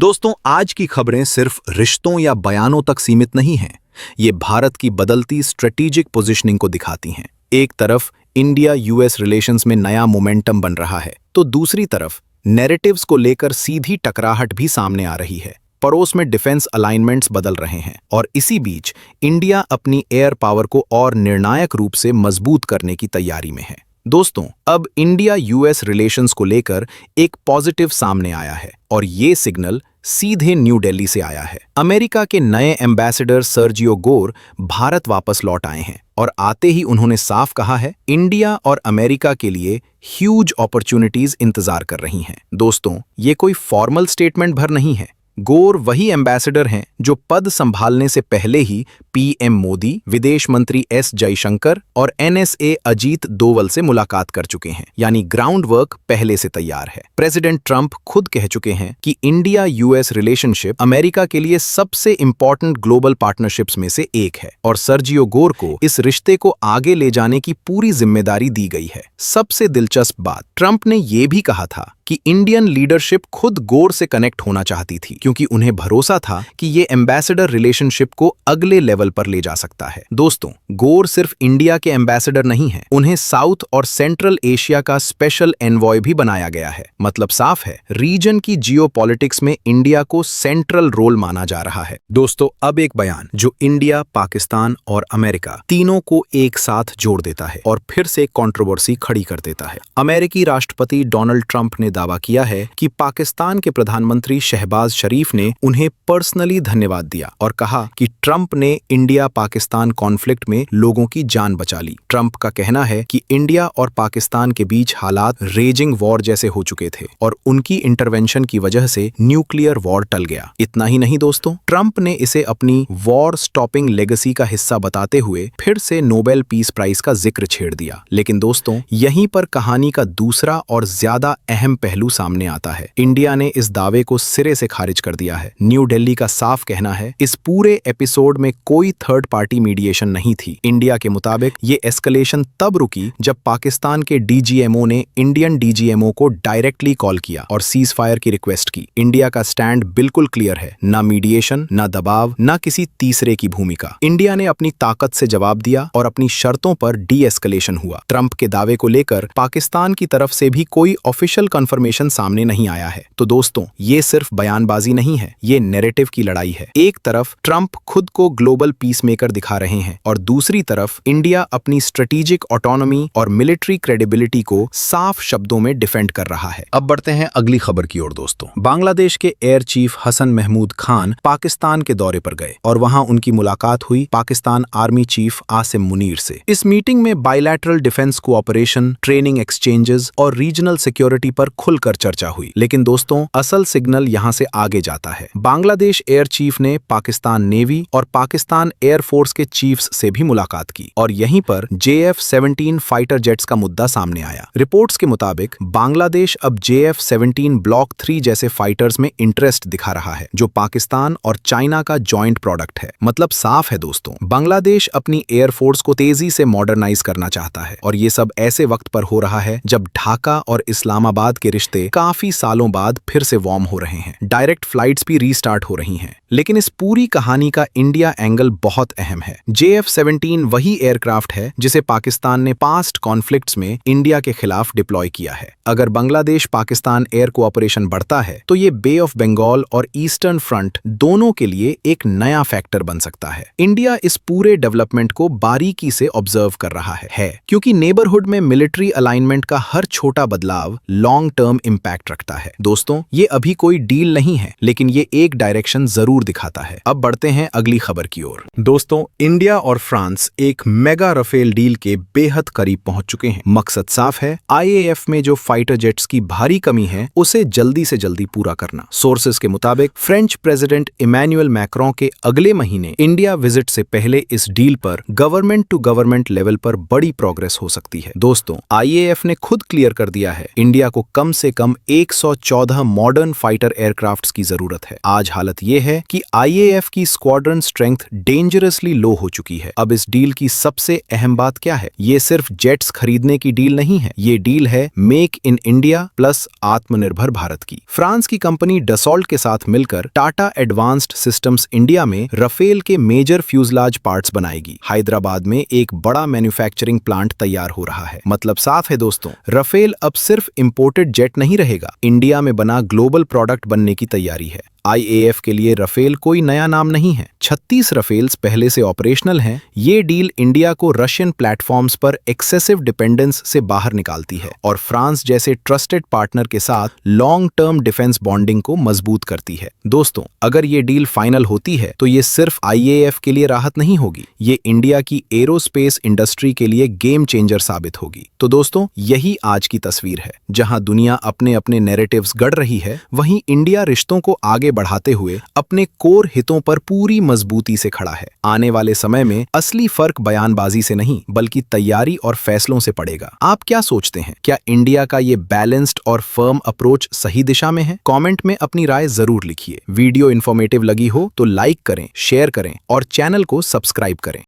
दोस्तों, आज की खबरें सिर्फ रिश्तों या बयानों तक सीमित नहीं हैं। ये भारत की बदलती स्ट्रेटेजिक पोजीशनिंग को दिखाती हैं। एक तरफ इंडिया यूएस रिलेशंस में नया मोमेंटम बन रहा है, तो दूसरी तरफ नैरेटिव्स को लेकर सीधी टकराहट भी सामने आ रही है। पड़ोस में डिफेंस अलाइनमेंट्स बदल रहे हैं और इसी बीच इंडिया अपनी एयर पावर को और निर्णायक रूप से मजबूत करने की तैयारी में है। दोस्तों, अब इंडिया यूएस रिलेशंस को लेकर एक पॉजिटिव सामने आया है और ये सिग्नल सीधे न्यू दिल्ली से आया है। अमेरिका के नए एम्बेसडर सर्जियो गोर भारत वापस लौट आए हैं और आते ही उन्होंने साफ कहा है, इंडिया और अमेरिका के लिए ह्यूज अपॉर्चुनिटीज इंतजार कर रही हैं। दोस्तों, ये कोई फॉर्मल स्टेटमेंट भर नहीं है। गोर वही एम्बेसडर हैं जो पद संभालने से पहले ही पीएम मोदी, विदेश मंत्री एस जयशंकर और एनएसए अजीत डोवल से मुलाकात कर चुके हैं, यानी ग्राउंड वर्क पहले से तैयार है। प्रेसिडेंट ट्रंप खुद कह चुके हैं कि इंडिया यूएस रिलेशनशिप अमेरिका के लिए सबसे इंपॉर्टेंट ग्लोबल पार्टनरशिप्स में से एक है और सर्जियो गोर को इस रिश्ते को आगे ले जाने की पूरी जिम्मेदारी दी गई है। सबसे दिलचस्प बात, ट्रंप ने यह भी कहा था कि इंडियन लीडरशिप खुद गोर से कनेक्ट होना चाहती थी, क्योंकि उन्हें भरोसा था कि ये एम्बेसडर रिलेशनशिप को अगले लेवल पर ले जा सकता है। दोस्तों, गोर सिर्फ इंडिया के एम्बेसडर नहीं हैं, उन्हें साउथ और सेंट्रल एशिया का स्पेशल एनवॉय भी बनाया गया है। मतलब साफ है, रीजन की जियोपॉलिटिक्स में इंडिया को सेंट्रल रोल माना जा रहा है। दोस्तों, अब एक बयान जो इंडिया, पाकिस्तान और अमेरिका तीनों को एक साथ जोड़ देता है और फिर से कंट्रोवर्सी खड़ी कर देता है। अमेरिकी राष्ट्रपति डोनाल्ड ट्रंप ने दावा किया है कि पाकिस्तान के प्रधानमंत्री शहबाज शरीफ ने उन्हें पर्सनली धन्यवाद दिया और कहा कि ट्रंप ने इंडिया पाकिस्तान कॉन्फ्लिक्ट में लोगों की जान बचा ली। ट्रंप का कहना है कि इंडिया और पाकिस्तान के बीच हालात रेजिंग वॉर जैसे हो चुके थे और उनकी इंटरवेंशन की वजह से न्यूक्लियर वॉर टल गया। इतना ही नहीं दोस्तों, ट्रंप ने इसे अपनी वॉर स्टॉपिंग लेगेसी का हिस्सा बताते हुए फिर से नोबेल पीस प्राइज का जिक्र छेड़ दिया। लेकिन दोस्तों, यहीं पर कहानी का दूसरा और ज्यादा अहम पहलू सामने आता है। इंडिया ने इस दावे को सिरे से खारिज कर दिया है। न्यू दिल्ली का साफ कहना है, इस पूरे एपिसोड में कोई थर्ड पार्टी मीडिएशन नहीं थी। इंडिया के मुताबिक ये एस्केलेशन तब रुकी जब पाकिस्तान के डीजीएमओ ने इंडियन डीजीएमओ को डायरेक्टली कॉल किया और सीज फायर की रिक्वेस्ट की। इंडिया का स्टैंड बिल्कुल क्लियर है, ना मीडिएशन, ना दबाव, ना किसी तीसरे की भूमिका। इंडिया ने अपनी ताकत से जवाब दिया और अपनी शर्तों पर डी एस्केलेशन हुआ। ट्रंप के दावे को लेकर पाकिस्तान की तरफ से भी कोई ऑफिशियल कंफर्मेशन सामने नहीं आया है। तो दोस्तों, ये सिर्फ बयानबाजी नहीं है, ये नैरेटिव की लड़ाई है। एक तरफ ट्रंप खुद को ग्लोबल पीसमेकर दिखा रहे हैं और दूसरी तरफ इंडिया अपनी स्ट्रेटेजिक ऑटोनॉमी और मिलिट्री क्रेडिबिलिटी को साफ शब्दों में डिफेंड कर रहा है। अब बढ़ते हैं अगली खबर की ओर दोस्तों। बांग्लादेश के एयर चीफ हसन महमूद खान पाकिस्तान के दौरे पर गए और वहां उनकी मुलाकात हुई पाकिस्तान आर्मी चीफ आसिम मुनीर से। इस मीटिंग में bilateral defence cooperation, training exchanges और रीजनल सिक्योरिटी पर खुलकर चर्चा हुई। लेकिन दोस्तों, असल सिग्नल यहां से आगे जाता है। बांग्लादेश एयर चीफ ने पाकिस्तान नेवी और पाकिस्तान एयरफोर्स के चीफ्स से भी मुलाकात की और यहीं पर JF-17 फाइटर जेट्स का मुद्दा सामने आया। रिपोर्ट्स के मुताबिक बांग्लादेश अब JF-17 ब्लॉक 3 जैसे फाइटर्स में इंटरेस्ट दिखा रहा है, जो पाकिस्तान और चाइना का जॉइंट प्रोडक्ट है। मतलब साफ है दोस्तों, बांग्लादेश अपनी एयरफोर्स को तेजी से मॉडर्नाइज करना चाहता है और ये सब ऐसे वक्त पर हो रहा है जब ढाका और इस्लामाबाद के रिश्ते काफी सालों बाद फिर से वार्म हो रहे हैं। डायरेक्ट फ्लाइट्स भी रीस्टार्ट हो रही हैं। लेकिन इस पूरी कहानी का इंडिया एंगल बहुत अहम है। JF-17 वही एयरक्राफ्ट है जिसे पाकिस्तान ने पास्ट कॉन्फ्लिक्ट्स में इंडिया के खिलाफ डिप्लॉय किया है। अगर बांग्लादेश पाकिस्तान एयर कोऑपरेशन बढ़ता है तो ये बे ऑफ बंगाल और ईस्टर्न फ्रंट दोनों के लिए एक नया फैक्टर बन सकता है। इंडिया इस पूरे डेवलपमेंट को बारीकी से ऑब्जर्व कर रहा है क्योंकि नेबरहुड में मिलिट्री अलाइनमेंट का हर छोटा बदलाव लॉन्ग टर्म इंपैक्ट रखता है। दोस्तों, ये अभी कोई डील नहीं है, लेकिन ये एक डायरेक्शन जरूर दिखाता है। अब बढ़ते हैं अगली खबर की ओर। दोस्तों, इंडिया और फ्रांस एक मेगा राफेल डील के बेहद करीब पहुंच चुके हैं। मकसद साफ है, IAF में जो फाइटर जेट्स की भारी कमी है उसे जल्दी से जल्दी पूरा करना। सोर्सेस के मुताबिक फ्रेंच प्रेसिडेंट इमैनुअल मैक्रों के अगले महीने इंडिया विजिट से पहले इस डील पर गवर्नमेंट टू गवर्नमेंट लेवल पर बड़ी प्रोग्रेस हो सकती है। दोस्तों, IAF ने खुद क्लियर कर दिया है, इंडिया को कम से कम 114 मॉडर्न फाइटर एयरक्राफ्ट्स की जरूरत है। आज हालत ये है कि आईएएफ की स्क्वाड्रन स्ट्रेंथ डेंजरसली लो हो चुकी है। अब इस डील की सबसे अहम बात क्या है? ये सिर्फ जेट्स खरीदने की डील नहीं है, ये डील है मेक इन इंडिया प्लस आत्मनिर्भर भारत की। फ्रांस की कंपनी डसॉल्ट के साथ मिलकर टाटा एडवांस्ड सिस्टम्स इंडिया में रफेल के मेजर फ्यूजलाज पार्ट्स बनाएगी। हैदराबाद में एक बड़ा मैन्युफैक्चरिंग प्लांट तैयार हो रहा है। मतलब साफ है दोस्तों, रफेल अब सिर्फ इंपोर्टेड जेट नहीं रहेगा, इंडिया में बना ग्लोबल प्रोडक्ट बनने की तैयारी है। आईएएफ के लिए रफेल कोई नया नाम नहीं है। 36 रफेल्स पहले से ऑपरेशनल हैं। ये डील इंडिया को रशियन प्लेटफॉर्म्स पर एक्सेसिव डिपेंडेंस से बाहर निकालती है और फ्रांस जैसे ट्रस्टेड पार्टनर के साथ लॉन्ग टर्म डिफेंस बॉन्डिंग को मजबूत करती है। दोस्तों, अगर ये डील फाइनल होती है तो ये सिर्फ आईएएफ के लिए राहत नहीं होगी, ये इंडिया की एरोस्पेस इंडस्ट्री के लिए गेम चेंजर साबित होगी। तो दोस्तों, यही आज की तस्वीर है। जहां दुनिया अपने अपने नैरेटिव्स गढ़ रही है, वहीं इंडिया रिश्तों को आगे बढ़ाते हुए अपने कोर हितों पर पूरी मजबूती से खड़ा है। आने वाले समय में असली फर्क बयानबाजी से नहीं बल्कि तैयारी और फैसलों से पड़ेगा। आप क्या सोचते हैं? क्या इंडिया का ये बैलेंस्ड और फर्म अप्रोच सही दिशा में है? कमेंट में अपनी राय जरूर लिखिए। वीडियो इन्फॉर्मेटिव लगी हो तो लाइक करें, शेयर करें और चैनल को सब्सक्राइब करें।